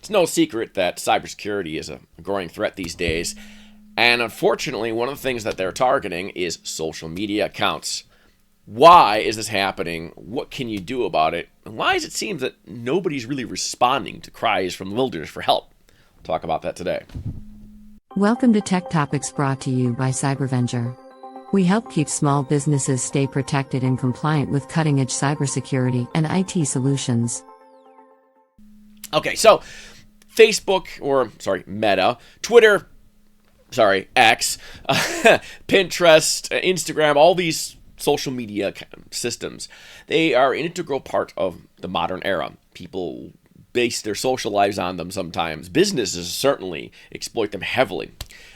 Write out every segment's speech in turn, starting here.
It's no secret that cybersecurity is a growing threat these days. And unfortunately, one of the things that they're targeting is social media accounts. Why is this happening? What can you do about it? And why does it seem that nobody's really responding to cries from the wilderness for help? We'll talk about that today. Welcome to Tech Topics brought to you by Cybervenger. We help keep small businesses stay protected and compliant with cutting-edge cybersecurity and IT solutions. Okay, so Meta, Twitter, X, Pinterest, Instagram, all these social media systems, they are an integral part of the modern era. People base their social lives on them sometimes. Businesses certainly exploit them heavily.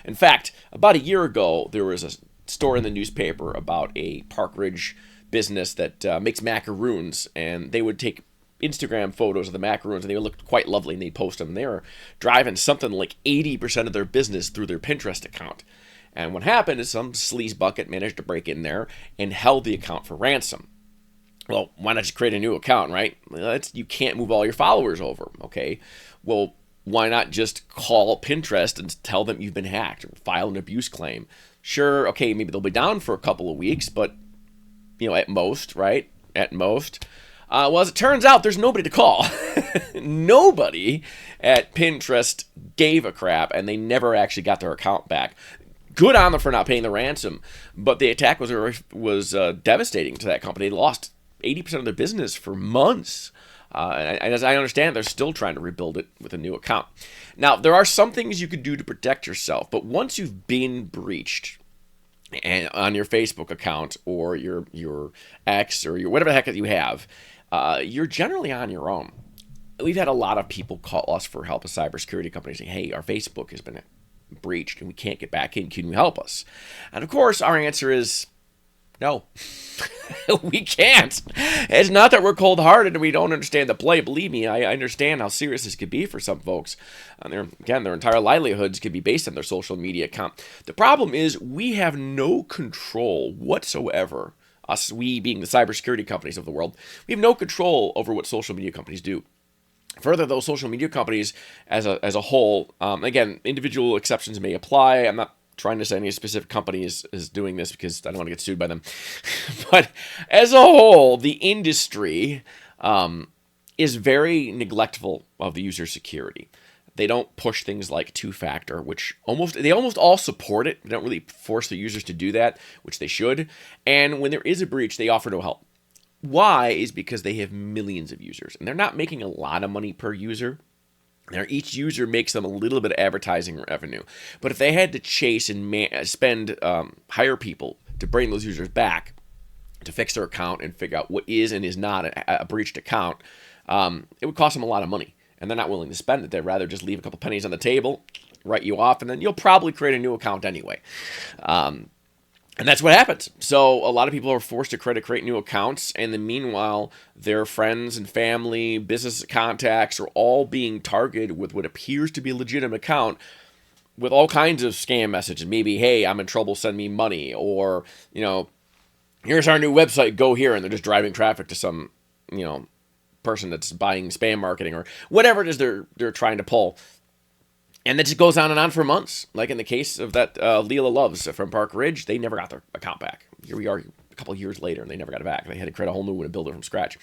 In fact, about a year ago, there was a story in the newspaper about a Park Ridge business that makes macaroons, and they would take Instagram photos of the macaroons, and they looked quite lovely, and they'd post them. They were driving something like 80% of their business through their Pinterest account. And what happened is some sleaze bucket managed to break in there and held the account for ransom. Well, why not just create a new account, right? You can't move all your followers over, okay? Well, why not just call Pinterest and tell them you've been hacked or file an abuse claim? Sure, okay, maybe they'll be down for a couple of weeks, but, at most, right? At most. Well, as it turns out, there's nobody to call. Nobody at Pinterest gave a crap, and they never actually got their account back. Good on them for not paying the ransom, but the attack was devastating to that company. They lost 80% of their business for months. And as I understand, they're still trying to rebuild it with a new account. Now, there are some things you could do to protect yourself, but once you've been breached, and on your Facebook account or your X or your whatever the heck that you have, you're generally on your own. We've had a lot of people call us for help as cybersecurity companies saying, hey, our Facebook has been breached and we can't get back in. Can you help us? And of course, our answer is no. We can't. It's not that we're cold-hearted and we don't understand the play. Believe me, I understand how serious this could be for some folks. Their entire livelihoods could be based on their social media account. The problem is we have no control whatsoever, we being the cybersecurity companies of the world, we have no control over what social media companies do. Further, those social media companies as a whole, again, individual exceptions may apply. I'm not trying to say any specific company is doing this because I don't want to get sued by them. But as a whole, the industry is very neglectful of the user security. They don't push things like two-factor, which they almost all support it. They don't really force the users to do that, which they should. And when there is a breach, they offer no help. Why? Is because they have millions of users, and they're not making a lot of money per user. Now, each user makes them a little bit of advertising revenue. But if they had to chase and hire people to bring those users back, to fix their account and figure out what is and is not a breached account, it would cost them a lot of money. And they're not willing to spend it. They'd rather just leave a couple pennies on the table, write you off, and then you'll probably create a new account anyway. And that's what happens. So a lot of people are forced to create new accounts, and then meanwhile, their friends and family, business contacts are all being targeted with what appears to be a legitimate account with all kinds of scam messages. Maybe, hey, I'm in trouble, send me money. Or, here's our new website, go here. And they're just driving traffic to some, person that's buying spam marketing or whatever it is they're trying to pull. And it just goes on and on for months. Like in the case of that Leela Loves from Park Ridge, they never got their account back. Here we are a couple of years later, and they never got it back. They had to create a whole new one and build it from scratch.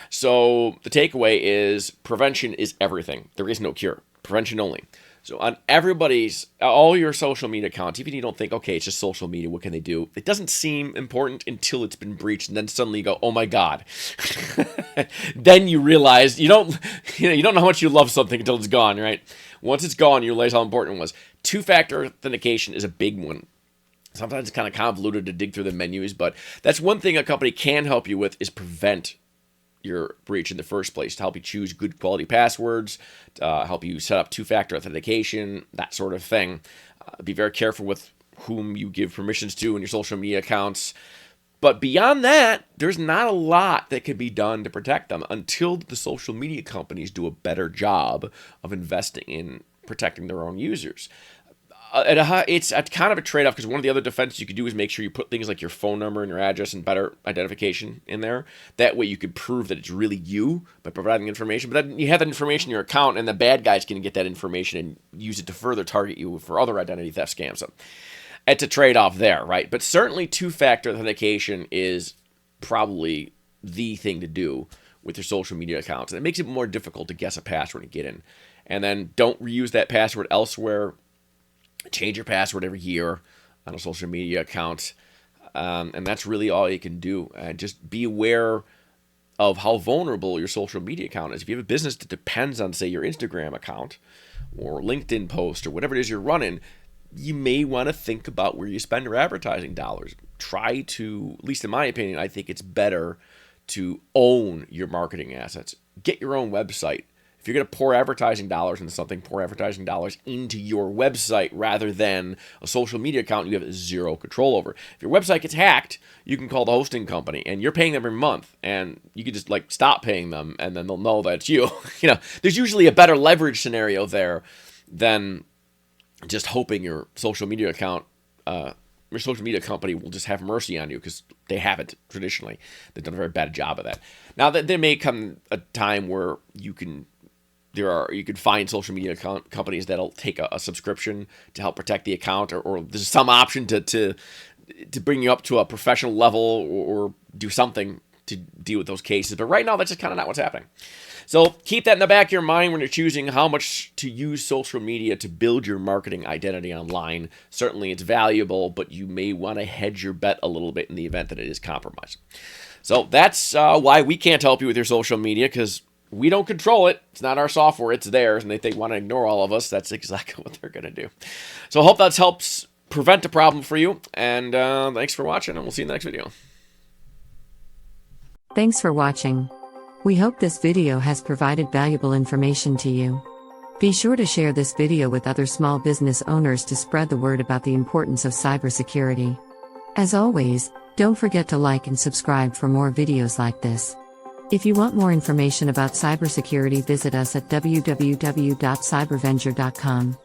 So the takeaway is prevention is everything. There is no cure. Prevention only. So on all your social media accounts, even if you don't think, okay, it's just social media, what can they do? It doesn't seem important until it's been breached, and then suddenly you go, oh my God. Then you realize you don't know how much you love something until it's gone, right? Once it's gone, you realize how important it was. Two-factor authentication is a big one. Sometimes it's kind of convoluted to dig through the menus, but that's one thing a company can help you with is prevent your breach in the first place, to help you choose good quality passwords, to help you set up two-factor authentication, that sort of thing. Be very careful with whom you give permissions to in your social media accounts. But beyond that, there's not a lot that can be done to protect them until the social media companies do a better job of investing in protecting their own users. It's a kind of a trade-off because one of the other defenses you could do is make sure you put things like your phone number and your address and better identification in there. That way you could prove that it's really you by providing information. But then you have that information in your account, and the bad guys can get that information and use it to further target you for other identity theft scams. So it's a trade-off there, right? But certainly two-factor authentication is probably the thing to do with your social media accounts. And it makes it more difficult to guess a password and get in. And then don't reuse that password elsewhere. Change your password every year on a social media account. And that's really all you can do. Just be aware of how vulnerable your social media account is. If you have a business that depends on, say, your Instagram account or LinkedIn post or whatever it is you're running, you may want to think about where you spend your advertising dollars. Try to, at least in my opinion, I think it's better to own your marketing assets. Get your own website. If you're going to pour advertising dollars into something, pour advertising dollars into your website rather than a social media account you have zero control over. If your website gets hacked, you can call the hosting company, and you're paying them every month, and you can just stop paying them, and then they'll know that it's you. There's usually a better leverage scenario there than just hoping your social media account, your social media company will just have mercy on you, because they haven't traditionally. They've done a very bad job of that. Now, there may come a time where you can find social media companies that'll take a subscription to help protect the account, or there's some option to bring you up to a professional level or do something to deal with those cases. But right now, that's just kind of not what's happening. So keep that in the back of your mind when you're choosing how much to use social media to build your marketing identity online. Certainly it's valuable, but you may want to hedge your bet a little bit in the event that it is compromised. So that's why we can't help you with your social media, because we don't control it. It's not our software. It's theirs, and they want to ignore all of us. That's exactly what they're going to do. So I hope that helps prevent a problem for you, and thanks for watching, and we'll see you in the next video. Thanks for watching. We hope this video has provided valuable information to you. Be sure to share this video with other small business owners to spread the word about the importance of cybersecurity. As always, don't forget to like and subscribe for more videos like this. If you want more information about cybersecurity, visit us at www.cybervenger.com.